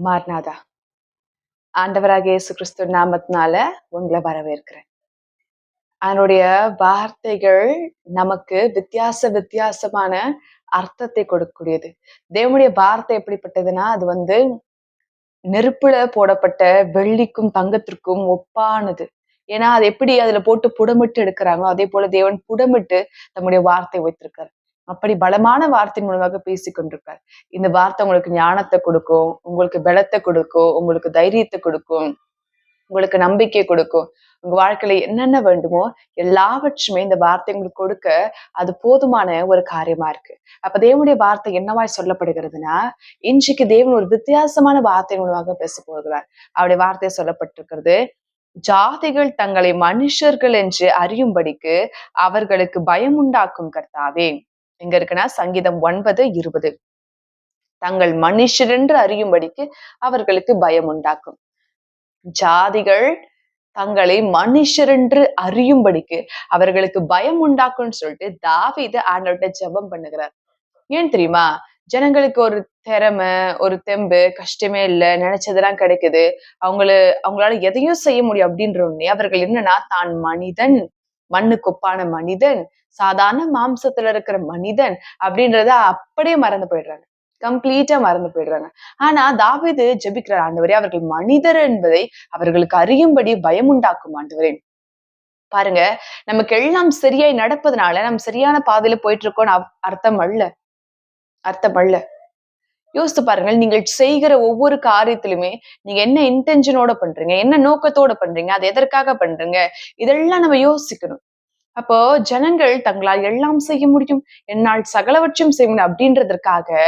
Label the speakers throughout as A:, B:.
A: மார்நாதா. ஆண்டவராகிய இயேசு கிறிஸ்து நாமத்தினால உங்களை வரவேற்கிறேன். அதனுடைய வார்த்தைகள் நமக்கு வித்தியாசமான அர்த்தத்தை கொடுக்கக்கூடியது. தேவனுடைய வார்த்தை எப்படிப்பட்டதுன்னா, அது நெருப்புல போடப்பட்ட வெள்ளிக்கும் தங்கத்திற்கும் ஒப்பானது. ஏன்னா அது எப்படி அதுல போட்டு புடமிட்டு எடுக்கிறாங்களோ அதே போல தேவன் புடமிட்டு தம்முடைய வார்த்தை வைத்திருக்கார். அப்படி பலமான வார்த்தையின் மூலமாக பேசிக் கொண்டிருக்கார். இந்த வார்த்தை உங்களுக்கு ஞானத்தை கொடுக்கும், உங்களுக்கு பலத்தை கொடுக்கும், உங்களுக்கு தைரியத்தை கொடுக்கும், உங்களுக்கு நம்பிக்கை கொடுக்கும். உங்க வாழ்க்கையில என்னென்ன வேண்டுமோ எல்லாவற்றுமே இந்த வார்த்தை உங்களுக்கு கொடுக்க அது போதுமான ஒரு காரியமா இருக்கு. அப்ப தேவனுடைய வார்த்தை என்னவாய் சொல்லப்படுகிறதுனா, இன்றைக்கு தேவன் ஒரு வித்தியாசமான வார்த்தை மூலமாக பேச போகிறார். அவருடைய வார்த்தை சொல்லப்பட்டிருக்கிறது, ஜாதிகள் தங்களை மனுஷர்கள் என்று அறியும்படிக்கு அவர்களுக்கு பயம் உண்டாக்கும் கர்த்தாவே. எங்க இருக்குன்னா சங்கீதம் 9:20. தங்கள் மனுஷர் என்று அறியும்படிக்கு அவர்களுக்கு பயம் உண்டாக்கும். ஜாதிகள் தங்களை மனுஷர் என்று அறியும்படிக்கு அவர்களுக்கு பயம் உண்டாக்கும்னு சொல்லிட்டு தாவீது ஆண்டவர்கிட்ட ஜெபம் பண்ணுகிறார். ஏன் தெரியுமா? ஜனங்களுக்கு ஒரு திறமை, ஒரு தெம்பு, கஷ்டமே இல்லை, நினைச்சதெல்லாம் கிடைக்குது, அவங்களால எதையும் செய்ய முடியும் அப்படின்ற உடனே அவர்கள் என்னன்னா, தான் மனிதன், மண்ணுக்கு மனிதன், சாதாரண மாம்சத்துல இருக்கிற மனிதன் அப்படின்றத அப்படியே மறந்து போயிடுறாங்க. கம்ப்ளீட்டா மறந்து போயிடுறாங்க. ஆனா தாவீது ஜெபிக்கிறார், ஆண்டவரே அவர்கள் மனிதர் என்பதை அவர்களுக்கு அறியும்படி பயம் உண்டாக்கும் ஆண்டவரே. பாருங்க, நமக்கு எல்லாம் சரியாய் நடப்பதனால நம்ம சரியான பாதையில போயிட்டு இருக்கோம்னு அர்த்தம் அல்ல. யோசித்து பாருங்கள், நீங்கள் செய்கிற ஒவ்வொரு காரியத்திலுமே நீங்க என்ன இன்டென்ஷனோட பண்றீங்க, என்ன நோக்கத்தோட பண்றீங்க, அது எதற்காக பண்றீங்க, இதெல்லாம் நம்ம யோசிக்கணும். அப்போ ஜனங்கள் தங்களால் எல்லாம் செய்ய முடியும், என்னால் சகலவற்றையும் செய்ய முடியும் அப்படின்றதற்காக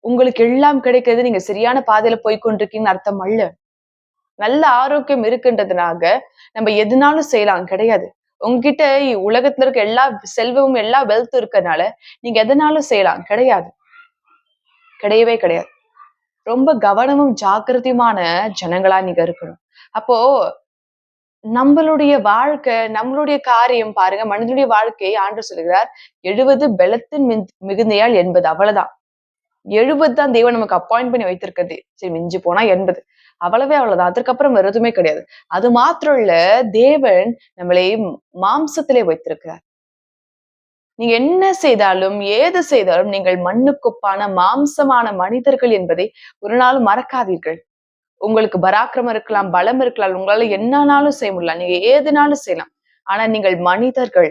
A: உங்களுக்கு எல்லாம் கிடைக்கிறது, நீங்க சரியான பாதையில போய்கொண்டிருக்கீங்கன்னு அர்த்தம் அல்ல. நல்ல ஆரோக்கியம் இருக்குன்றதுனாக நம்ம எதுனாலும் செய்யலாம் கிடையாது. உங்ககிட்ட உலகத்துல இருக்க எல்லா செல்வமும் எல்லா வெல்த் இருக்கறனால நீங்க எதனாலும் செய்யலாம் கிடையாது. கிடையவே கிடையாது. ரொம்ப கவனமும் ஜாக்கிரதையுமான ஜனங்களா நீங்க இருக்கணும். அப்போ நம்மளுடைய வாழ்க்கை, நம்மளுடைய காரியம் பாருங்க, மனிதனுடைய வாழ்க்கை ஆண்டவர் சொல்லுகிறார், 70 பலத்தின் மிகுந்தையால் 80. அவ்வளவுதான். 70 தான் தேவன் நமக்கு அப்பாயிண்ட் பண்ணி வைத்திருக்கிறது. சரி, மிஞ்சி போனா 80. அவ்வளவுதான். அதற்கப்புறம் வேற எதுவுமே கிடையாது. அது மாத்திரம் இல்ல, தேவன் நம்மளை மாம்சத்திலே வைத்திருக்கிறார். நீங்க என்ன செய்தாலும் ஏது செய்தாலும் நீங்கள் மண்ணுக்கொப்பான மாம்சமான மனிதர்கள் என்பதை ஒரு நாளும் மறக்காதீர்கள். உங்களுக்கு பராக்கிரமம் இருக்கலாம், பலம் இருக்கலாம், உங்களால என்னன்னாலும் செய்ய முடியலாம், நீங்க ஏதுனாலும் செய்யலாம். ஆனா நீங்கள் மனிதர்கள்,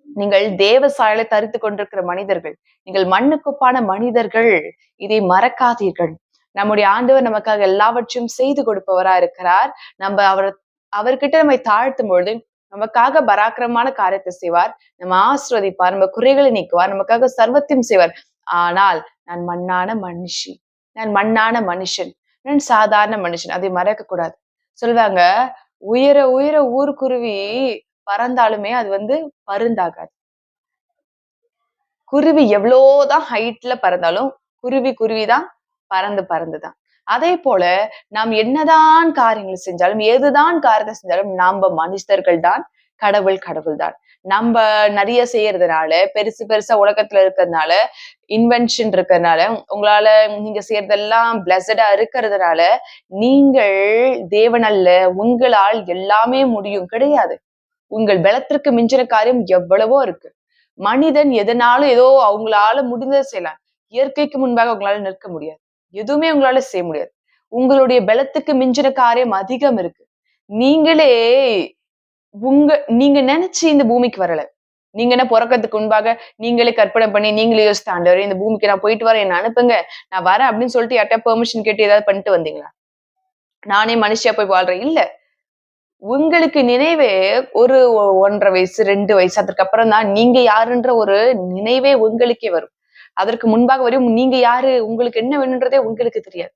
A: நீங்கள் தேவ சாயலை தரித்து கொண்டிருக்கிற மனிதர்கள், நீங்கள் மண்ணுக்குப்பான மனிதர்கள், இதை மறக்காதீர்கள். நம்முடைய ஆண்டவர் நமக்காக எல்லாவற்றையும் செய்து கொடுப்பவரா இருக்கிறார். நம்ம அவர்கிட்ட நம்மை தாழ்த்தும் பொழுது நமக்காக பராக்கிரமான காரியத்தை செய்வார், நம்ம ஆசிர்வதிப்பார், நம்ம குறைகளை நீக்குவார், நமக்காக சர்வத்தையும் செய்வார். ஆனால் நான் மண்ணான மனுஷன், நான் சாதாரண மனுஷன், அதை மறக்க கூடாது. சொல்லுவாங்க, உயர உயர ஊர்க்குருவி பறந்தாலுமே அது பருந்தாகாது. குருவி எவ்வளவுதான் ஹைட்ல பறந்தாலும் குருவிதான் பறந்துதான். அதே போல நாம் என்னதான் காரியங்கள் செஞ்சாலும், ஏதுதான் காரியத்தை செஞ்சாலும், நாம மனுஷர்கள் தான், கடவுள் தான். நம்ம நிறைய செய்யறதுனால, பெருசா உலகத்துல இருக்கிறதுனால, இன்வென்ஷன் இருக்கிறதுனால, உங்களால நீங்க செய்யறதெல்லாம் பிளஸடா இருக்கிறதுனால நீங்கள் தேவன் அல்ல. உங்களால் எல்லாமே முடியும் கிடையாது. உங்கள் பலத்திற்கு மிஞ்சின காரியம் எவ்வளவோ இருக்கு. மனிதன் எதனாலும் ஏதோ அவங்களால முடிந்ததை செய்யலாம். இயற்கைக்கு முன்பாக உங்களால நிற்க முடியாது. எதுவுமே உங்களால செய்ய முடியாது. உங்களுடைய பலத்துக்கு மிஞ்சின காரியம் அதிகம் இருக்கு. நீங்க நினைச்சு இந்த பூமிக்கு வரல. நீங்க என்ன பிறக்கிறதுக்கு முன்பாக நீங்களே கற்பனை பண்ணி நீங்களே யோசித்து, ஆண்டவரே இந்த பூமிக்கு நான் போயிட்டு வரேன், என்ன அனுப்புங்க, நான் வரேன் அப்படின்னு சொல்லிட்டு யார்ட்ட பெர்மிஷன் கேட்டு ஏதாவது பண்ணிட்டு வந்தீங்களா? நானே மனுஷியா போய் வாழ்றேன் இல்ல. உங்களுக்கு நினைவே ஒரு 1.5 வயசு 2 வயசு, அதற்கப்புறம் தான் நீங்க யாருன்ற ஒரு நினைவே உங்களுக்கே வரும். அதற்கு முன்பாக வரையும் நீங்க யாரு, உங்களுக்கு என்ன வேணுன்றதே உங்களுக்கு தெரியாது.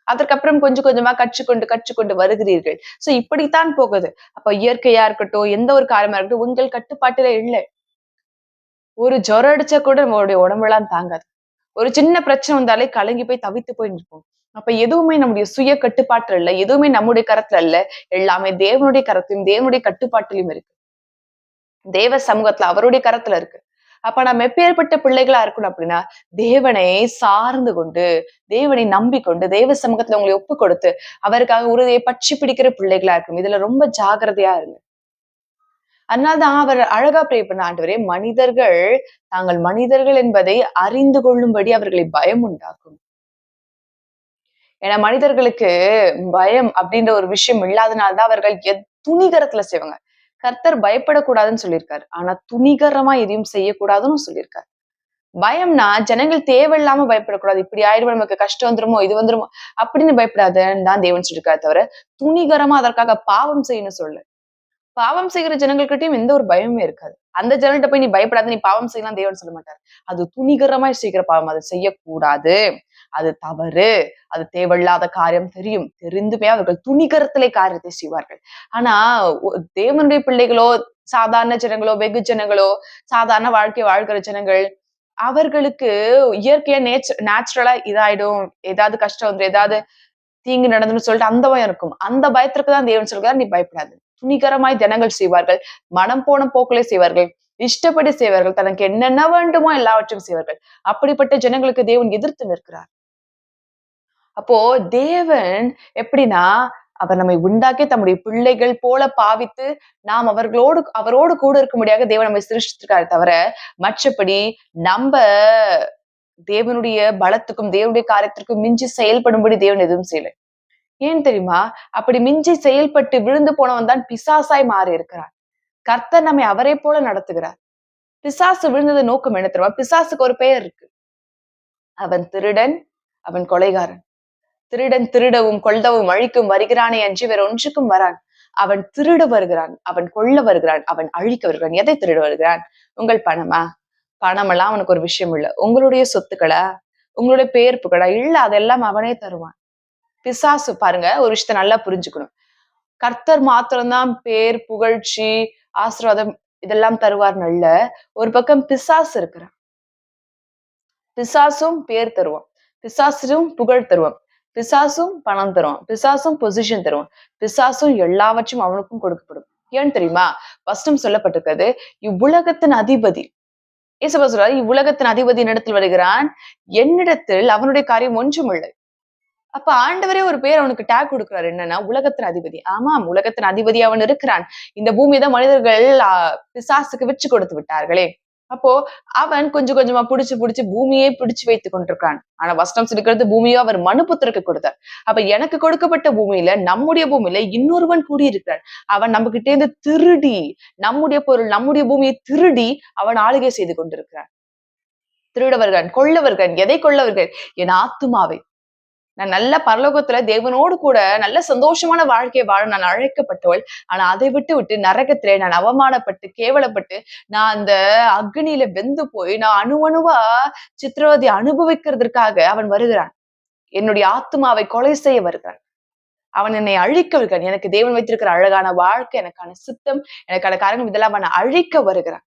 A: அதற்கப்புறம் கொஞ்சம் கொஞ்சமா கற்றுக்கொண்டு வருகிறீர்கள். சோ இப்படித்தான் போகுது. அப்ப இயற்கையா இருக்கட்டும், எந்த ஒரு காரியமா இருக்கட்டும், உங்கள் கட்டுப்பாட்டுல இல்லை. ஒரு ஜுரம் அடிச்சா கூட நம்மளுடைய உடம்பெல்லாம் தாங்காது. ஒரு சின்ன பிரச்சனை வந்தாலே கலங்கி போய் தவித்து போய் நிற்போம். அப்ப எதுவுமே நம்முடைய சுய கட்டுப்பாட்டுல இல்ல, எதுவுமே நம்முடைய கரத்துல இல்ல, எல்லாமே தேவனுடைய கரத்திலும் தேவனுடைய கட்டுப்பாட்டிலும் இருக்கு. தேவ சமூகத்துல அவருடைய கரத்துல இருக்கு. அப்ப நம்ம எப்பேற்பட்ட பிள்ளைகளா இருக்கணும் அப்படின்னா, தேவனை சார்ந்து கொண்டு, தேவனை நம்பிக்கொண்டு, தேவ சமூகத்துல உங்களை ஒப்புக் கொடுத்து, அவருக்காக உறுதியை பற்றி பிடிக்கிற பிள்ளைகளா இருக்கணும். இதுல ரொம்ப ஜாக்கிரதையா இருங்க. அதனால்தான் அவர் அழகா ப்ரே பண்ண, ஆண்டவரே மனிதர்கள் தாங்கள் மனிதர்கள் என்பதை அறிந்து கொள்ளும்படி அவர்களை பயம் உண்டாக்கும். ஏன்னா மனிதர்களுக்கு பயம் அப்படின்ற ஒரு விஷயம் இல்லாதனால்தான் அவர்கள் துணிகரத்துல செய்வாங்க. கர்த்தர் பயப்படக்கூடாதுன்னு சொல்லியிருக்காரு. ஆனா துணிகரமா எதையும் செய்யக்கூடாதுன்னு சொல்லியிருக்காரு. பயம்னா ஜனங்கள் தேவையில்லாம பயப்படக்கூடாது. இப்படி ஆயிடுமோ, நமக்கு கஷ்டம் வந்துருமோ, இது வந்துருமோ அப்படின்னு பயப்படாதன்னு தான் தேவன் சொல்லியிருக்காரு தவிர, துணிகரமா அதற்காக பாவம் செய்யணும்னு சொல்லல. பாவம் செய்கிற ஜனங்கள்கிட்டயும் எந்த ஒரு பயமுமே இருக்காது. அந்த ஜனங்கள்ட்ட போய் நீ பயப்படாத, நீ பாவம் செய்யலாம் தேவன் சொல்ல மாட்டாரு. அது துணிகரமாய் செய்கிற பாவம். அதை செய்யக்கூடாது. அது தவறு. அது தேவையில்லாத காரியம் தெரியும். தெரிந்துமே அவர்கள் துணிகரத்திலே காரியத்தை செய்வார்கள். ஆனா தேவனுடைய பிள்ளைகளோ, சாதாரண ஜனங்களோ, வெகு ஜனங்களோ, சாதாரண வாழ்க்கை வாழ்கிற ஜனங்கள், அவர்களுக்கு இயற்கையா நேச்சுரலா இதாயிடும். ஏதாவது கஷ்டம் வந்துரும், ஏதாவது தீங்கு நடந்துன்னு சொல்லிட்டு அந்த பயம் இருக்கும். அந்த பயத்திற்கு தான் தேவன் சொல்கிறார், நீ பயப்படாது. துணிகரமாய் ஜனங்கள் செய்வார்கள். மனம் போன போக்கிலே செய்வார்கள். இஷ்டப்படி செய்வார்கள். தனக்கு என்னென்ன வேண்டுமோ எல்லாவற்றையும் செய்வார்கள். அப்படிப்பட்ட ஜனங்களுக்கு தேவன் எதிர்த்து நிற்கிறார். அப்போ தேவன் எப்படின்னா, அவர் நம்மை உண்டாக்கி தம்முடைய பிள்ளைகள் போல பாவித்து, நாம் அவரோடு கூட இருக்கும்படியாக தேவன் நம்மை சிருஷ்டித்திருக்காரே தவிர, மற்றபடி நம்ப தேவனுடைய பலத்துக்கும், தேவனுடைய காரியத்திற்கும் மிஞ்சி செயல்படும்படி தேவன் எதுவும் செய்யல. ஏன் தெரியுமா? அப்படி மிஞ்சி செயல்பட்டு விழுந்து போனவன் தான் பிசாசாய் மாறி இருக்கிறான். கர்த்தர் நம்மை அவரை போல நடத்துகிறார். பிசாசு விழுந்தது நோக்கம் என்ன தெரியுமா? பிசாசுக்கு ஒரு பெயர் இருக்கு. அவன் திருடன், அவன் கொலைகாரன். திருடன் திருடவும் கொல்லவும் அழிக்கும் வருகிறானே அன்றி வேற ஒன்றுக்கும் வரான். அவன் திருட வருகிறான், அவன் கொல்ல வருகிறான், அவன் அழிக்க வருகிறான். எதை திருட வருகிறான்? உங்கள் பணமா? பணமெல்லாம் அவனுக்கு ஒரு விஷயம் இல்ல. உங்களுடைய சொத்துக்களா? உங்களுடைய பெயர் புகழா? இல்ல, அதெல்லாம் அவனே தருவான். பிசாசு பாருங்க, ஒரு விஷயத்த நல்லா புரிஞ்சுக்கணும். கர்த்தர் மாத்திரம்தான் பேர், புகழ்ச்சி, ஆசீர்வாதம் இதெல்லாம் தருவார்னு இல்ல. ஒரு பக்கம் பிசாசு இருக்கிறான். பிசாசும் பேர் தருவான். பிசாசும் புகழ் தருவான். பிசாசும் பணம் தருவான். பிசாசும் பொசிஷன் தருவான். பிசாசும் எல்லாவற்றையும் அவனுக்கும் கொடுக்கப்படும். ஏன்னு தெரியுமா? வசனம் சொல்லப்பட்டிருக்கிறது, இவ்வுலகத்தின் அதிபதி இயேசுவா சொல்றாரு, இவ்வுலகத்தின் அதிபதி என்னிடத்தில் வருகிறான், என்னிடத்தில் அவனுடைய காரியம் ஒன்றும் இல்லை. அப்ப ஆண்டவரே ஒரு பேர் அவனுக்கு டேக் கொடுக்கிறாரு. என்னன்னா உலகத்தின் அதிபதி. ஆமாம், உலகத்தின் அதிபதி அவன் இருக்கிறான். இந்த பூமியை தான் மனிதர்கள் பிசாசுக்கு விற்று கொடுத்து விட்டார்களே. அப்போ அவன் கொஞ்சம் கொஞ்சமா புடிச்சு பூமியை பிடிச்சு வைத்துக் கொண்டிருக்கான். ஆனா வசனம் சொல்லிக்கிறது, பூமியோ அவர் மனுபுத்திரருக்கு கொடுத்தார். அப்ப எனக்கு கொடுக்கப்பட்ட பூமியில, நம்முடைய பூமியில இன்னொருவன் கூடியிருக்கிறான். அவன் நம்ம கிட்டே இருந்து திருடி, நம்முடைய பொருள், நம்முடைய பூமியை திருடி அவன் ஆளுகை செய்து கொண்டிருக்கிறான். திருடவர்கள், கொள்ளவர்கள். எதை கொள்ளவர்கள்? என் ஆத்துமாவை. நான் நல்ல பரலோகத்துல தேவனோடு கூட நல்ல சந்தோஷமான வாழ்க்கையை வாழ நான் அழைக்கப்பட்டவள். ஆனா அதை விட்டு நரகத்திலே நான் அவமானப்பட்டு, கேவலப்பட்டு, நான் அந்த அக்னியில வெந்து போய், நான் அணுவணுவா சித்திரவதை அனுபவிக்கிறதற்காக அவன் வருகிறான். என்னுடைய ஆத்துமாவை கொலை செய்ய வருகிறான். அவன் என்னை அழிக்க வருகிறான். எனக்கு தேவன் வைத்திருக்கிற அழகான வாழ்க்கை, எனக்கான சித்தம், எனக்கான காரணம் இதெல்லாம் அவன் அழிக்க வருகிறான்.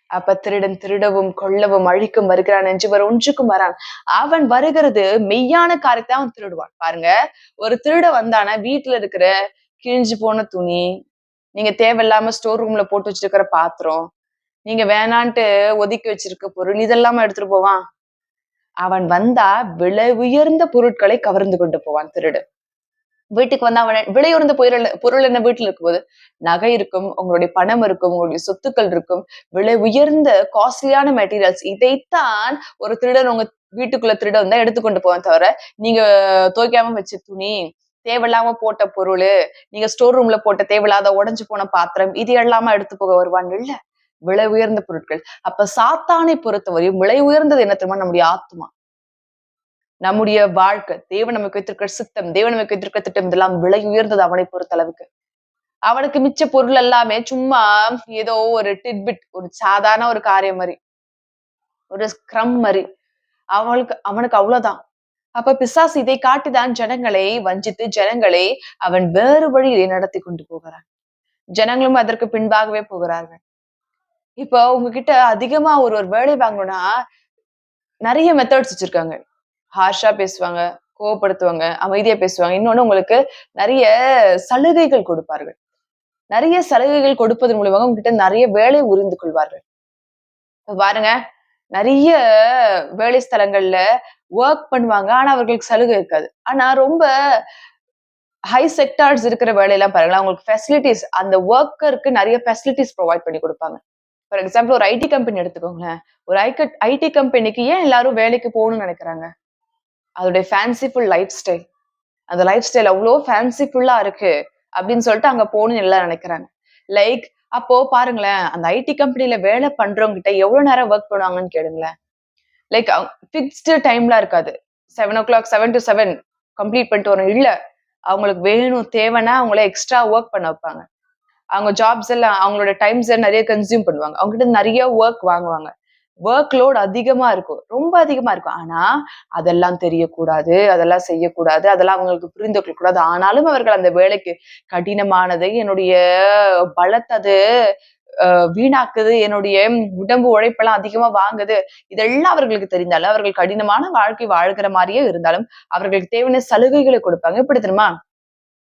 A: அப்ப திருடன் திருடவும் கொல்லவும் அழிக்கும் வருகிறான் என்று ஒன்றுக்கும் வரான். அவன் வருகிறது மெய்யான காரியத்தை அவன் திருடுவான். பாருங்க, ஒரு திருட வந்தானா வீட்டுல இருக்கிற கிழிஞ்சு போன துணி, நீங்க தேவையில்லாம ஸ்டோர் ரூம்ல போட்டு வச்சிருக்கிற பாத்திரம், நீங்க வேணான்ட்டு ஒதுக்கி வச்சிருக்க பொருள், இதெல்லாம எடுத்துட்டு போவான். அவன் வந்தா விலை உயர்ந்த பொருட்களை கவர்ந்து கொண்டு போவான் திருடு. வீட்டுக்கு வந்தா அவன் விலையுறந்த பொருள் என்ன வீட்டுல இருக்கும்போது நகை இருக்கும், உங்களுடைய பணம் இருக்கும், உங்களுடைய சொத்துக்கள் இருக்கும், விலை உயர்ந்த காஸ்ட்லியான மெட்டீரியல்ஸ். இதைத்தான் ஒரு திருடன் உங்க வீட்டுக்குள்ள திருட வந்தா எடுத்துக்கொண்டு போவான் தவிர, நீங்க துவைக்காம வச்ச துணி, தேவையில்லாம போட்ட பொருள், நீங்க ஸ்டோர் ரூம்ல போட்ட தேவையில்லாத உடைஞ்சு போன பாத்திரம், இது எல்லாம எடுத்து போக வருவான் இல்ல. விலை உயர்ந்த பொருட்கள். அப்ப சாத்தானை பொறுத்தவரையும் விலை உயர்ந்தது என்ன தெரியுமா? நம்முடைய ஆத்மா, நம்முடைய வாழ்க்கை, தேவன் நமக்கு வைத்திருக்கிற சித்தம், தேவன் நமக்கு வைத்திருக்கிற திட்டம், இதெல்லாம் விலை உயர்ந்தது அவனை பொறுத்த அளவுக்கு. அவனுக்கு மிச்ச பொருள் எல்லாமே சும்மா ஏதோ ஒரு டிட்பிட், ஒரு சாதாரண ஒரு காரியம் மாதிரி, ஒரு ஸ்க்ரம் மாதிரி. அவனுக்கு அவ்வளவுதான். அப்ப பிசாசு இதை காட்டிதான் ஜனங்களை வஞ்சித்து, ஜனங்களை அவன் வேறு வழியிலே நடத்தி கொண்டு போகிறான். ஜனங்களும் அதற்கு பின்பாகவே போகிறார்கள். இப்போ உங்ககிட்ட அதிகமா ஒரு ஒரு வேலை வாங்கணும்னா நிறைய மெத்தட்ஸ் வச்சிருக்காங்க. ஹார்ஷா பேசுவாங்க, கோவப்படுத்துவாங்க, அமைதியா பேசுவாங்க. இன்னொன்னு, உங்களுக்கு நிறைய சலுகைகள் கொடுப்பார்கள். நிறைய சலுகைகள் கொடுப்பதன் மூலமாக உங்ககிட்ட நிறைய வேலை உறிந்து கொள்வார்கள். பாருங்க, நெறைய வேலை ஸ்தலங்கள்ல வொர்க் பண்ணுவாங்க. ஆனா அவர்களுக்கு சலுகை இருக்காது. ஆனா ரொம்ப ஹை செக்டார்ஸ் இருக்கிற வேலையெல்லாம் பாருங்களேன், அவங்களுக்கு ஃபெசிலிட்டீஸ் அந்த வொர்க்கருக்கு நெறைய ஃபெசிலிட்டீஸ் புரொவைட் பண்ணி குடுப்பாங்க. ஃபார் எக்ஸாம்பிள் ஒரு ஐடி கம்பெனி எடுத்துக்கோங்களேன். ஒரு ஐடி கம்பெனிக்கு ஏன் எல்லாரும் வேலைக்கு போகணும்னு நெனைக்கிறாங்க? அதோடைய ஃபேன்சிஃபுல் லைஃப் ஸ்டைல். அந்த லைஃப் ஸ்டைல் அவ்ளோ ஃபேன்சிஃபுல்லா இருக்கு அப்படின்னு சொல்லிட்டு அங்க போகணும்னு எல்லாரும் நெனைக்கிறாங்க. லைக் அப்போ பாருங்களேன், அந்த ஐடி கம்பெனில வேலை பண்றவங்க கிட்ட எவ்வளவு நேரம் வொர்க் பண்ணுவாங்கன்னு கேளுங்களேன். லைக் ஃபிக்ஸ்டு டைம்லாம் இருக்காது. 7 to 7 கம்ப்ளீட் பண்ணிட்டு வரணும். இல்ல. அவங்களுக்கு வேணும், தேவைன்னா அவங்கள எக்ஸ்ட்ரா வொர்க் பண்ண வைப்பாங்க. அவங்க ஜாப்ஸ் எல்லாம் அவங்களோட டைம்ஸ நெறைய கன்சியூம் பண்ணுவாங்க. அவங்க கிட்ட நெறைய வொர்க் வாங்குவாங்க. வொர்க் லோட் அதிகமா இருக்கும். ரொம்ப அதிகமா இருக்கும். ஆனா, அதெல்லாம் தெரியக்கூடாது. அதெல்லாம் செய்யக்கூடாது. அதெல்லாம் அவங்களுக்கு புரிந்து கொள்ளக்கூடாது. ஆனாலும் அவர்கள் அந்த வேலைக்கு கடினமானது, என்னுடைய பலத்த அது வீணாக்குது, என்னுடைய உடம்பு உழைப்பெல்லாம் அதிகமா வாங்குது. இதெல்லாம் அவர்களுக்கு தெரிந்தாலும், அவர்கள் கடினமான வாழ்க்கை வாழ்கிற மாரியே இருந்தாலும், அவர்களுக்கு தேவையான சலுகைகளை கொடுப்பாங்க. எப்படி தெரியுமா?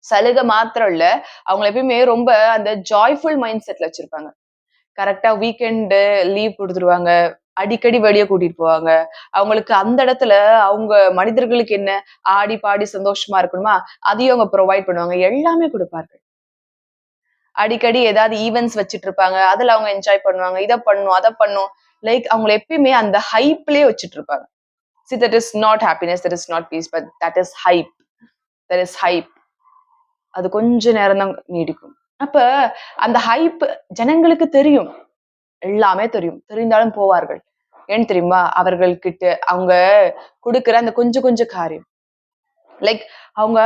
A: சலுகை மாத்திரம் இல்ல, அவங்கள எப்பயுமே ரொம்ப அந்த ஜாய்ஃபுல் மைண்ட் செட்ல வச்சிருப்பாங்க. கரெக்ட்டா வீக்கெண்டு லீவ் குடுத்துருவாங்க. அடிக்கடி வெளிய கூட்டிட்டு போவாங்க. அவங்களுக்கு அந்த இடத்துல அவங்க மனிதர்களுக்கு என்ன ஆடி, பாடி சந்தோஷமா இருக்கணுமா, அதையும் அவங்க புரொவைட் பண்ணுவாங்க. எல்லாமே குடுப்பார்கள். அடிக்கடி ஏதாவது ஈவென்ட்ஸ் வச்சுட்டு இருப்பாங்க. அதுல அவங்க என்ஜாய் பண்ணுவாங்க. இத பண்ணணும், அத பண்ணணும். லைக் அவங்கள எப்பயுமே அந்த ஹைப்லயே வச்சுட்டு இருப்பாங்க. See that is not happiness, that is not peace, but that is hype. That is hype. அது கொஞ்ச நேரம் தான் நீடிக்கும். அப்ப அந்த ஹைப் ஜனங்களுக்கு தெரியும். எல்லாமே தெரியும். தெரிந்தாலும் போவார்கள். ஏன் தெரியுமா? அவர்கள் கிட்ட அவங்க குடுக்குற அந்த கொஞ்சம் கொஞ்சம் காரியம். லைக் அவங்க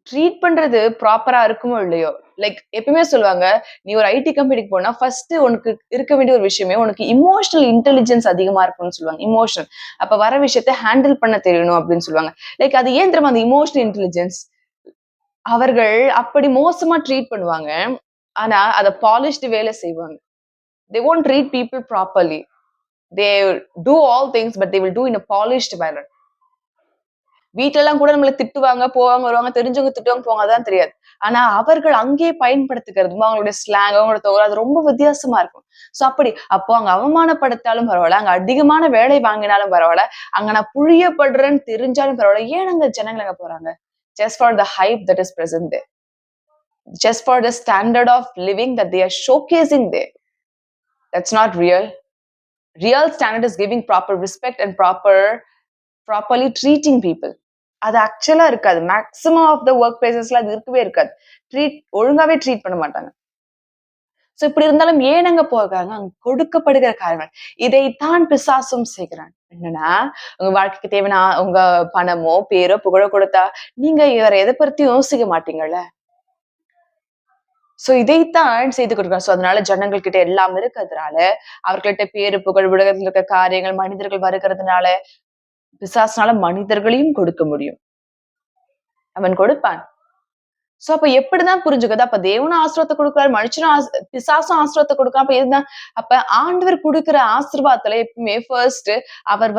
A: ட்ரீட் பண்றது ப்ராப்பரா இருக்குமோ இல்லையோ, லைக் எப்பவுமே சொல்லுவாங்க, நீ ஒரு ஐடி கம்பெனிக்கு போனா ஃபர்ஸ்ட் உனக்கு இருக்க வேண்டிய ஒரு விஷயமே உனக்கு இமோஷனல் இன்டெலிஜென்ஸ் அதிகமா இருக்கணும்னு சொல்லுவாங்க. இமோஷனல். அப்ப வர விஷயத்த ஹேண்டில் பண்ண தெரியணும் அப்படின்னு சொல்லுவாங்க. லைக் அது ஏன் தெரியுமா அந்த இமோஷனல் இன்டெலிஜென்ஸ்? அவர்கள் அப்படி மோசமா ட்ரீட் பண்ணுவாங்க. ஆனா அத பாலிஷ்டு வேல செய்வாங்க. They won't treat people properly. They do all things, but they will do in a polished manner. வீட்லலாம் கூட நம்மள திட்டுவாங்க, போவாங்க, வருவாங்க. தெரிஞ்சவங்க திட்டுவாங்க, போவாங்க. அதான் தெரியாது. ஆனா அவர்கள் அங்கே பயன்படுத்துகிறது, அவங்களுடைய ஸ்லாங், அவங்களோட தொகை அது ரொம்ப வித்தியாசமா இருக்கும். சோ அப்படி அப்போ அங்க அவமானப்படுத்தாலும் பரவால்ல, அங்க அதிகமான வேலை வாங்கினாலும் பரவால்ல, அங்க நான் புழியப்படுறேன்னு தெரிஞ்சாலும் பரவால்ல, ஏன் அங்க ஜனங்கள் அங்க போறாங்க? Just for the hype that is present there. Just for the standard of living that they are showcasing there. That's not real. Real standard is giving proper respect and properly treating people. அது ஆக்சுவலா இருக்காது. Maximum of the work பிளேசஸ்ல அது இருக்கவே இருக்காது. ஒழுங்காவே treat பண்ண மாட்டாங்க. So இப்படி இருந்தாலும் ஏன் அங்க போகாங்க? அங்க கொடுக்கப்படுகிற காரியங்கள். இதைத்தான் பிசாசும் செய்கிறான். என்னன்னா, உங்க வாழ்க்கைக்கு தேவையான உங்க பணமோ, பேரோ, புகழோ கொடுத்தா, நீங்க வேற எத பத்தியும் யோசிக்க மாட்டீங்கல்ல. சோ இதைத்தான் செய்து கொடுக்கிறார். சோ அதனால ஜனங்கள் கிட்ட எல்லாம் இருக்கிறதுனால, அவர்கள்ட்ட பேரு, புகழ், உலகத்துல இருக்க காரியங்கள், மனிதர்கள் வருகிறதுனால, பிசாசுனால மனிதர்களையும் கொடுக்க முடியும். அவன் கொடுப்பான். சோ அப்ப எப்படிதான் புரிஞ்சுக்கிறது? அப்ப தேவனும் ஆசீர்வாதத்த குடுக்குறாரு, மனுஷனும் பிசாசும் ஆசீர்வாதத்த குடுக்குறான். அப்ப இதுதான் அப்ப ஆண்டவர் குடுக்குற ஆசீர்வாதத்துல எப்பவுமே ஃபர்ஸ்ட் அவர்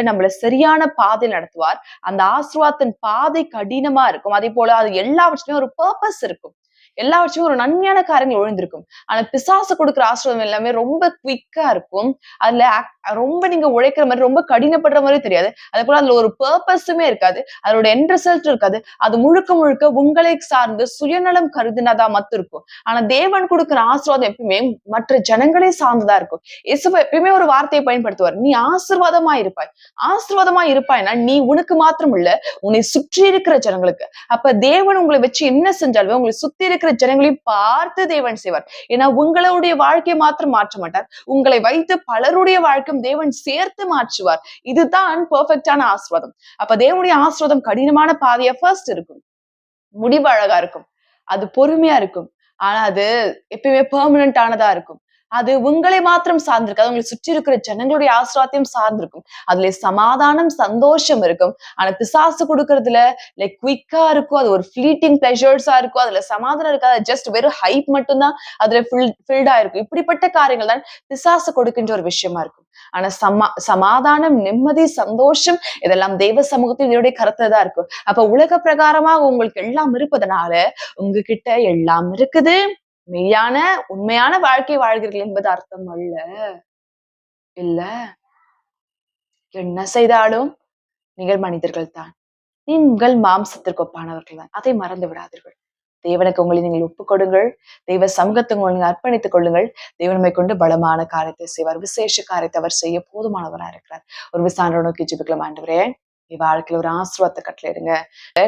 A: நம்மள சரியான பாதையில் நடத்துவார். அந்த ஆசீர்வாதத்தின் பாதை கடினமா இருக்கும். அதேபோல அது எல்லாவற்றிலும் ஒரு பர்ப்பஸ் இருக்கும். எல்லாவற்றையும் ஒரு நன்மையான காரியங்கள் ஒழிந்திருக்கும். ஆனா பிசாசு குடுக்குற ஆசீர்வாதம் எல்லாமே ரொம்ப குயிக்கா இருக்கும். அதுல ரொம்ப நீங்க உழைக்கிற மாரி, ரொம்ப கடினப்படுற மாரி தெரியாது. அதேபோல அதுல ஒரு பர்ப்பஸுமே இருக்காது. அதோட எண்ட் ரிசல்ட் இருக்காது. அது முழுக்க முழுக்க உங்களை சார்ந்து சுயநலம் கருதினதா மட்டும் இருக்கும். ஆனா தேவன் குடுக்குற ஆசீர்வாதம் எப்பவுமே மற்ற ஜனங்களே சார்ந்துதான் இருக்கும். இயேசு எப்பயுமே ஒரு வார்த்தையை பயன்படுத்துவார். நீ ஆசீர்வாதமா இருப்பாய். ஆசீர்வாதமா இருப்பாய்னா, நீ உனக்கு மாத்திரம் இல்ல, உன்னை சுற்றி இருக்கிற ஜனங்களுக்கு. அப்ப தேவன் உங்களை வச்சு என்ன செஞ்சாலுமே உங்களை சுத்தி இருக்கிற ஜனங்களையும் பார்த்து தேவன் செய்வார். ஏன்னா உங்களுடைய வாழ்க்கையை மாத்திரம் மாற்ற மாட்டார். உங்களை வைத்து பலருடைய வாழ்க்கையும் தேவன் சேர்த்து மாற்றுவார். இதுதான் பெர்ஃபெக்ட்டான ஆசீர்வாதம். அப்ப தேவனுடைய ஆசீர்வாதம் கடினமான பாதையா ஃபர்ஸ்ட் இருக்கும். முடிவு அழகா இருக்கும். அது பொறுமையா இருக்கும். ஆனா அது எப்பயுமே பெர்மனன்ட் ஆனதா இருக்கும். அது உங்களை மாத்திரம் சார்ந்திருக்காது. உங்களை சுற்றி இருக்கிற ஜனங்களுடைய ஆசீர்வாதத்தையும் சார்ந்திருக்கும். அதுல சமாதானம், சந்தோஷம் இருக்கும். ஆனா பிசாசு குடுக்கறதுல லைக் குயிக்கா இருக்கும். அது ஒரு ஃப்ளீட்டிங் பிளஷர்ஸா இருக்கும். அதுல சமாதானம் இருக்காது. ஜஸ்ட் வெறும் ஹைப் மட்டும் தான் அதுல ஃபில்டா இருக்கும். இப்படிப்பட்ட காரியங்கள் தான் பிசாசு கொடுக்கின்ற ஒரு விஷயமா இருக்கும். ஆனா சமாதானம், நிம்மதி, சந்தோஷம் இதெல்லாம் தெய்வ சமூகத்தில் இதனுடைய கருத்துல தான் இருக்கும். அப்ப உலக பிரகாரமாக உங்களுக்கு எல்லாம் இருப்பதனால உங்ககிட்ட எல்லாம் இருக்குது. மெய்யான உண்மையான வாழ்க்கை வாழ்கிறீர்கள் என்பது அர்த்தம் அல்ல. இல்ல, என்ன செய்தாலும் நீங்கள் மனிதர்கள் தான். நீங்கள் மாம்சத்திற்கு ஒப்பானவர்கள் தான். அதை மறந்து விடாதீர்கள். தேவனுக்கு உங்களை நீங்கள் ஒப்புக் கொடுங்கள். தெய்வ சமூகத்தை உங்களை நீங்கள் அர்ப்பணித்துக் கொள்ளுங்கள். தேவன் நம்மை கொண்டு பலமான காரியத்தை செய்வார். விசேஷ காரியத்தை அவர் செய்ய போதுமானவராக இருக்கிறார். ஒரு விசாரணை நோக்கி ஜெபிக்கலாம். ஆண்டவரே, என் வாழ்க்கையில ஒரு ஆசீர்வாதத்தை கட்டளையிடுங்க.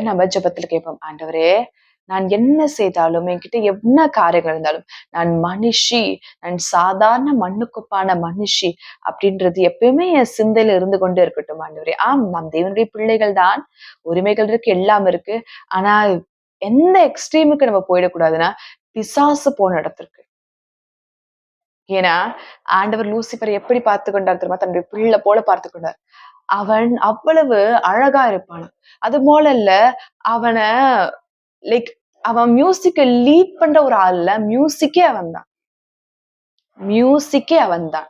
A: நம்ம ஜெபத்துல கேட்போம், ஆண்டவரே, நான் என்ன செய்தாலும், என்கிட்ட என்ன காரியங்கள் இருந்தாலும், நான் மனுஷி, நான் சாதாரண மண்ணுக்குப்பான மனுஷி அப்படின்றது எப்பயுமே என் சிந்தையில இருந்து கொண்டே இருக்கட்டும் ஆண்டவரே. ஆம், நாம் தேவனுடைய பிள்ளைகள் தான். உரிமைகள் இருக்கு, எல்லாம் இருக்கு. ஆனா எந்த எக்ஸ்ட்ரீமுக்கு நம்ம போயிடக்கூடாதுன்னா, பிசாசு போன இடத்திற்கு. ஏன்னா, ஆண்டவர் லூசிபரை எப்படி பார்த்து கொண்டார் தெரியுமா? தன்னுடைய பிள்ளை போல பார்த்து கொண்டார். அவன் அவ்வளவு அழகா இருப்பான். அது போல இல்ல, அவன லைக் அவன் மியூசிக்க லீட் பண்ற ஒரு ஆள் இல்ல, மியூசிக்கே அவன்தான். மியூசிக்கே அவன்தான்.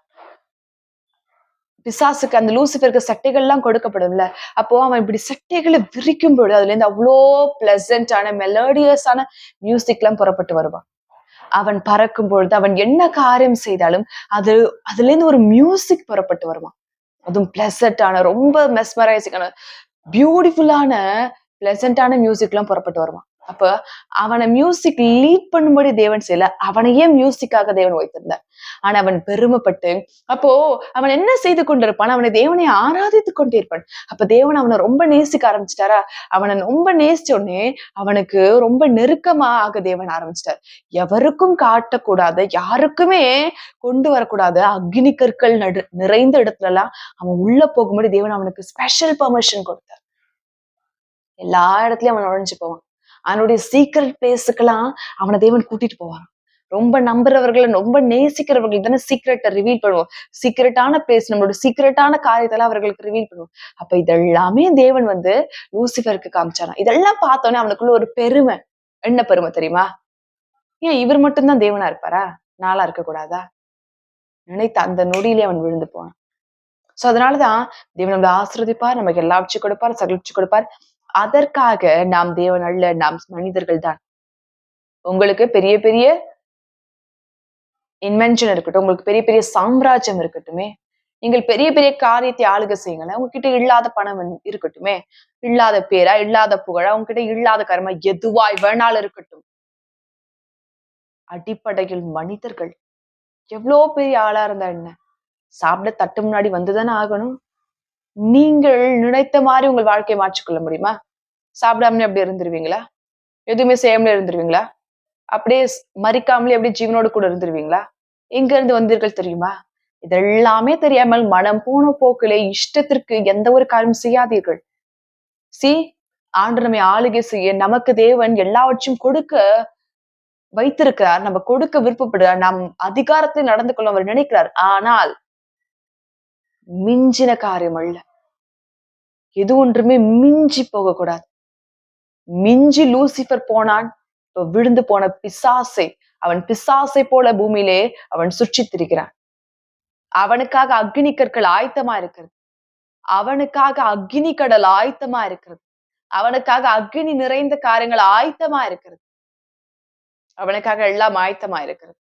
A: பிசாசுக்கு அந்த லூசிபருக்கு சட்டைகள்லாம் கொடுக்கப்படும்ல. அப்போ அவன் இப்படி சட்டைகளை விரிக்கும் பொழுது அதுல இருந்து அவ்வளோ பிளசன்டான மெலோடியஸான மியூசிக்லாம் புறப்பட்டு வருவான். அவன் பறக்கும் பொழுது அவன் என்ன காரியம் செய்தாலும் அதுல இருந்து ஒரு மியூசிக் புறப்பட்டு வருவான். அதுவும் பிளசன்டான, ரொம்ப மெஸ்மரைசிங்கான, பியூட்டிஃபுல்லான, பிளசன்டான மியூசிக்லாம் புறப்பட்டு வருவான். அப்ப அவனை மியூசிக் லீட் பண்ணும்படி தேவன் செய்யல, அவனையே மியூசிக்காக தேவன் வைத்திருந்தார். ஆனா அவன் பெருமைப்பட்டு, அப்போ அவன் என்ன செய்து கொண்டிருப்பான்? அவனை தேவனை ஆராதித்துக் கொண்டே இருப்பான். அப்ப தேவன் அவனை ரொம்ப நேசிக்க ஆரம்பிச்சிட்டாரா? அவனை ரொம்ப நேசிச்ச உடனே அவனுக்கு ரொம்ப நெருக்கமா ஆக தேவன் ஆரம்பிச்சிட்டார். எவருக்கும் காட்டக்கூடாத, யாருக்குமே கொண்டு வரக்கூடாத அக்னி கற்கள் நிறைந்த இடத்துல எல்லாம் அவன் உள்ள போகும்படி தேவன் அவனுக்கு ஸ்பெஷல் பெர்மிஷன் கொடுத்தார். எல்லா இடத்துலயும் அவன் நுழைஞ்சு போவான். அவனுடைய சீக்ரெட் பிளேஸுக்கெல்லாம் அவனை தேவன் கூட்டிட்டு போவான். ரொம்ப நம்புறவர்களை, ரொம்ப நேசிக்கிறவர்கள் தானே சீக்ரெட்டை ரிவீல் பண்ணுவோம். சீக்ரெட்டான பிளேஸ், நம்மளோட சீக்ரெட்டான காரியத்தெல்லாம் அவர்களுக்கு ரிவீல் பண்ணுவோம். அப்ப இதெல்லாமே தேவன் லூசிபருக்கு காமிச்சாராம். இதெல்லாம் பார்த்தோன்னே அவனுக்குள்ள ஒரு பெருமை. என்ன பெருமை தெரியுமா? ஏன் இவர் மட்டும்தான் தேவனா இருப்பாரா? நாளா இருக்கக்கூடாதா? நினைத்த அந்த நொடியிலே அவன் விழுந்து போனான். சோ அதனாலதான் தேவன் நம்மளை ஆசீர்வதிப்பார், நமக்கு எல்லா வச்சு கொடுப்பார், சகிழ்ச்சி கொடுப்பார். அதற்காக நாம் தேவன் அல்ல, நாம் மனிதர்கள் தான். உங்களுக்கு பெரிய பெரிய இன்வென்ஷன் இருக்கட்டும், உங்களுக்கு பெரிய பெரிய சாம்ராஜ்யம் இருக்கட்டுமே, நீங்கள் பெரிய பெரிய காரியத்தை ஆளுகை செய்யுங்களேன். உங்ககிட்ட இல்லாத பணம் இருக்கட்டுமே, இல்லாத பேரா, இல்லாத புகழா, உங்ககிட்ட இல்லாத கர்மா எதுவாய் வேணாலும் இருக்கட்டும். அடிப்படையில் மனிதர்கள். எவ்வளவு பெரிய ஆளா இருந்தா என்ன? சாப்பிட தட்டு முன்னாடி வந்துதானே ஆகணும். நீங்கள் நினைத்த மாதிரி உங்கள் வாழ்க்கையை மாற்றிக்கொள்ள முடியுமா? சாப்பிடாமலே அப்படி இருந்துருவீங்களா? எதுவுமே செய்யாமலே இருந்துருவீங்களா? அப்படியே மறிக்காமலே அப்படியே ஜீவனோடு கூட இருந்துருவீங்களா? எங்க இருந்து வந்தீர்கள் தெரியுமா? இதெல்லாமே தெரியாமல் மனம் போன போக்கிலே இஷ்டத்திற்கு எந்த ஒரு காரியம் செய்யாதீர்கள். சி, ஆண்டவர் நம்மை ஆளுகை செய்ய நமக்கு தேவன் எல்லாவற்றையும் கொடுக்க வைத்திருக்கிறார். நம்ம கொடுக்க விருப்பப்படுறார். நாம் அதிகாரத்தில் நடந்து கொள்ள அவர் நினைக்கிறார். ஆனால் மிஞ்சின காரியம் அல்ல. எது ஒன்றுமே மிஞ்சி போகக்கூடாது. மிஞ்சி லூசிபர் போனான். விழுந்து போன பிசாசை, அவன் பிசாசை போல பூமியிலே அவன் சுற்றித் திரிகிறான். அவனுக்காக அக்னி கற்கள் ஆயத்தமா இருக்கிறது. அவனுக்காக அக்னி கடல் ஆயத்தமா இருக்கிறது. அவனுக்காக அக்னி நிறைந்த காரியங்கள் ஆயத்தமா இருக்கிறது. அவனுக்காக எல்லாம் ஆயத்தமா இருக்கிறது.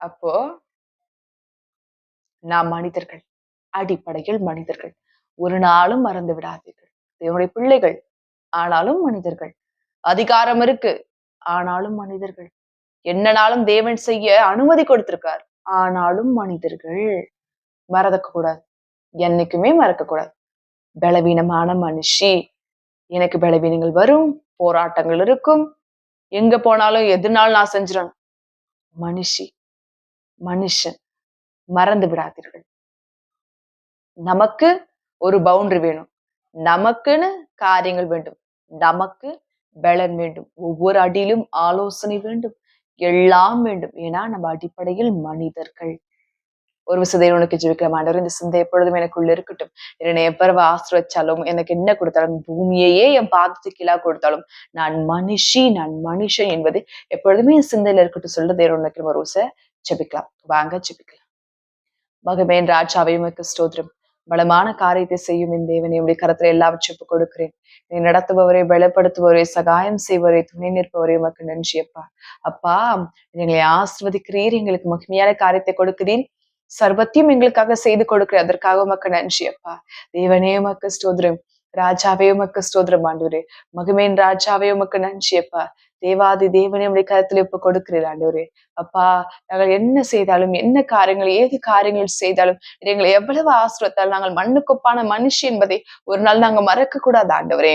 A: அப்போ நாம் மனிதர்கள், அடிப்படையில் மனிதர்கள். ஒரு நாளும் மறந்து விடாதீர்கள். தேவனுடைய பிள்ளைகள், ஆனாலும் மனிதர்கள். அதிகாரம் இருக்கு, ஆனாலும் மனிதர்கள். என்னனாலும் தேவன் செய்ய அனுமதி கொடுத்திருக்கார், ஆனாலும் மனிதர்கள். மறக்க கூடாது, என்னைக்குமே மறக்க கூடாது. பலவீனமான மனுஷி, எனக்கு பலவீனங்கள் வரும், போராட்டங்கள் இருக்கும், எங்க போனாலும் எதுனாலும் நான் செஞ்சிடணும். மனுஷி, மனுஷன், மறந்து விடாதீர்கள். நமக்கு ஒரு பவுண்டரி வேணும். நமக்குன்னு காரியங்கள் வேண்டும். நமக்கு பலன் வேண்டும். ஒவ்வொரு அடியிலும் ஆலோசனை வேண்டும். எல்லாம் வேண்டும். ஏன்னா நம்ம அடிப்படையில் மனிதர்கள். ஒரு விஷயத்தை உனக்கு ஜெபிக்கலாம். ஆண்டவரே, இந்த சிந்தை எப்பொழுதும் எனக்குள்ள இருக்கட்டும். என்னை எப்பறவ ஆசிர்வச்சாலும், எனக்கு என்ன கொடுத்தாலும், பூமியையே என் பாதத்துக்கு கீழா கொடுத்தாலும், நான் மனுஷி, நான் மனுஷன் என்பது எப்பொழுதுமே என் சிந்தையில இருக்கட்டும் சொல்ல தேவன் உனக்கு ஒரு விஷய ஜெபிக்கலாம். வாங்க ஜெபிக்கலாம். மகமேன் ராஜாவே, உமக்கு ஸ்தோத்திரம். பலமான காரியத்தை செய்யும் என் தேவனை உடைய கரத்துல எல்லாவற்றையும் கொடுக்கிறேன். நீ நடத்துபவரை, பலப்படுத்துபவரை, சகாயம் செய்வரை, துணை நிற்பவரை உமக்கு நன்றி அப்பா. அப்பா, எங்களை ஆசிர்வதிக்கிறீர், எங்களுக்கு மகிமையான காரியத்தை கொடுக்கிறீர். சர்வத்தையும் எங்களுக்காக செய்து கொடுக்கிற அதற்காக உமக்கு நன்றி அப்பா. தேவனே உமக்கு ஸ்தோத்திரம். ராஜாவே உமக்கு ஸ்தோத்திரம் ஆண்டவரே. மகிமையின் ராஜாவே உமக்கு நன்றி அப்பா. தேவாதி தேவனே உடைய கருத்துல இப்ப கொடுக்கிறீர் ஆண்டவரே. அப்பா, நாங்கள் என்ன செய்தாலும், என்ன காரியங்கள், ஏது காரியங்கள் செய்தாலும், எங்களை எவ்வளவு ஆசீர்வதித்தாலும் நாங்கள் மண்ணுக்கொப்பான மனுஷி என்பதை ஒரு நாள் நாங்க மறக்க கூடாது ஆண்டவரே.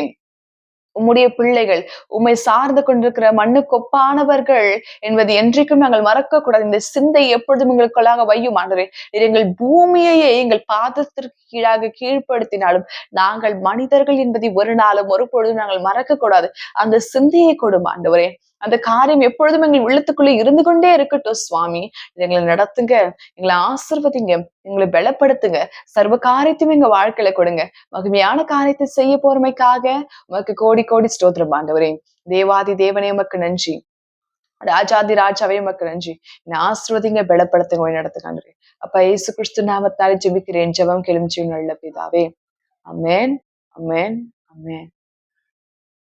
A: உம்முடைய பிள்ளைகள், உம்மை சார்ந்து கொண்டிருக்கிற மண்ணுக்கொப்பானவர்கள் என்பது என்றைக்கும் நாங்கள் மறக்க கூடாது. இந்த சிந்தை எப்பொழுதும் எங்களுக்குள்ளாக வையும் ஆண்டவரே. எங்கள் பூமியையே எங்கள் பாதத்திற்கு கீழாக கீழ்ப்படுத்தினாலும் நாங்கள் மனிதர்கள் என்பதை ஒரு நாளும் ஒரு பொழுதும் நாங்கள் மறக்க கூடாது. அந்த சிந்தையை கொடும் ஆண்டவரே. அந்த காரியம் எப்பொழுதும் எங்கள் உள்ளத்துக்குள்ளே இருந்து கொண்டே இருக்கட்டும் சுவாமி. எங்களை நடத்துங்க, எங்களை ஆசீர்வதிங்க, எங்களை பலப்படுத்துங்க, சர்வ காரியத்தையும் எங்க வாழ்க்கையில கொடுங்க. மகிமையான காரியத்தை செய்ய போறமைக்காக உமக்கு கோடி கோடி ஸ்தோத்திரம் ஆண்டவரே. தேவாதி தேவனே உமக்கு நன்றி. ராஜாதி ராஜாவே உமக்கு நன்றி. என்னை ஆசீர்வதிங்க, பலப்படுத்துங்க, வழி நடத்துங்க ஆண்டவரே. அப்ப இயேசு கிறிஸ்து நாமத்தாலே ஜெபிக்கிறேன். ஜெபம் கேளும் ஜீவனுள்ள பிதாவே. ஆமென், ஆமென், ஆமென்.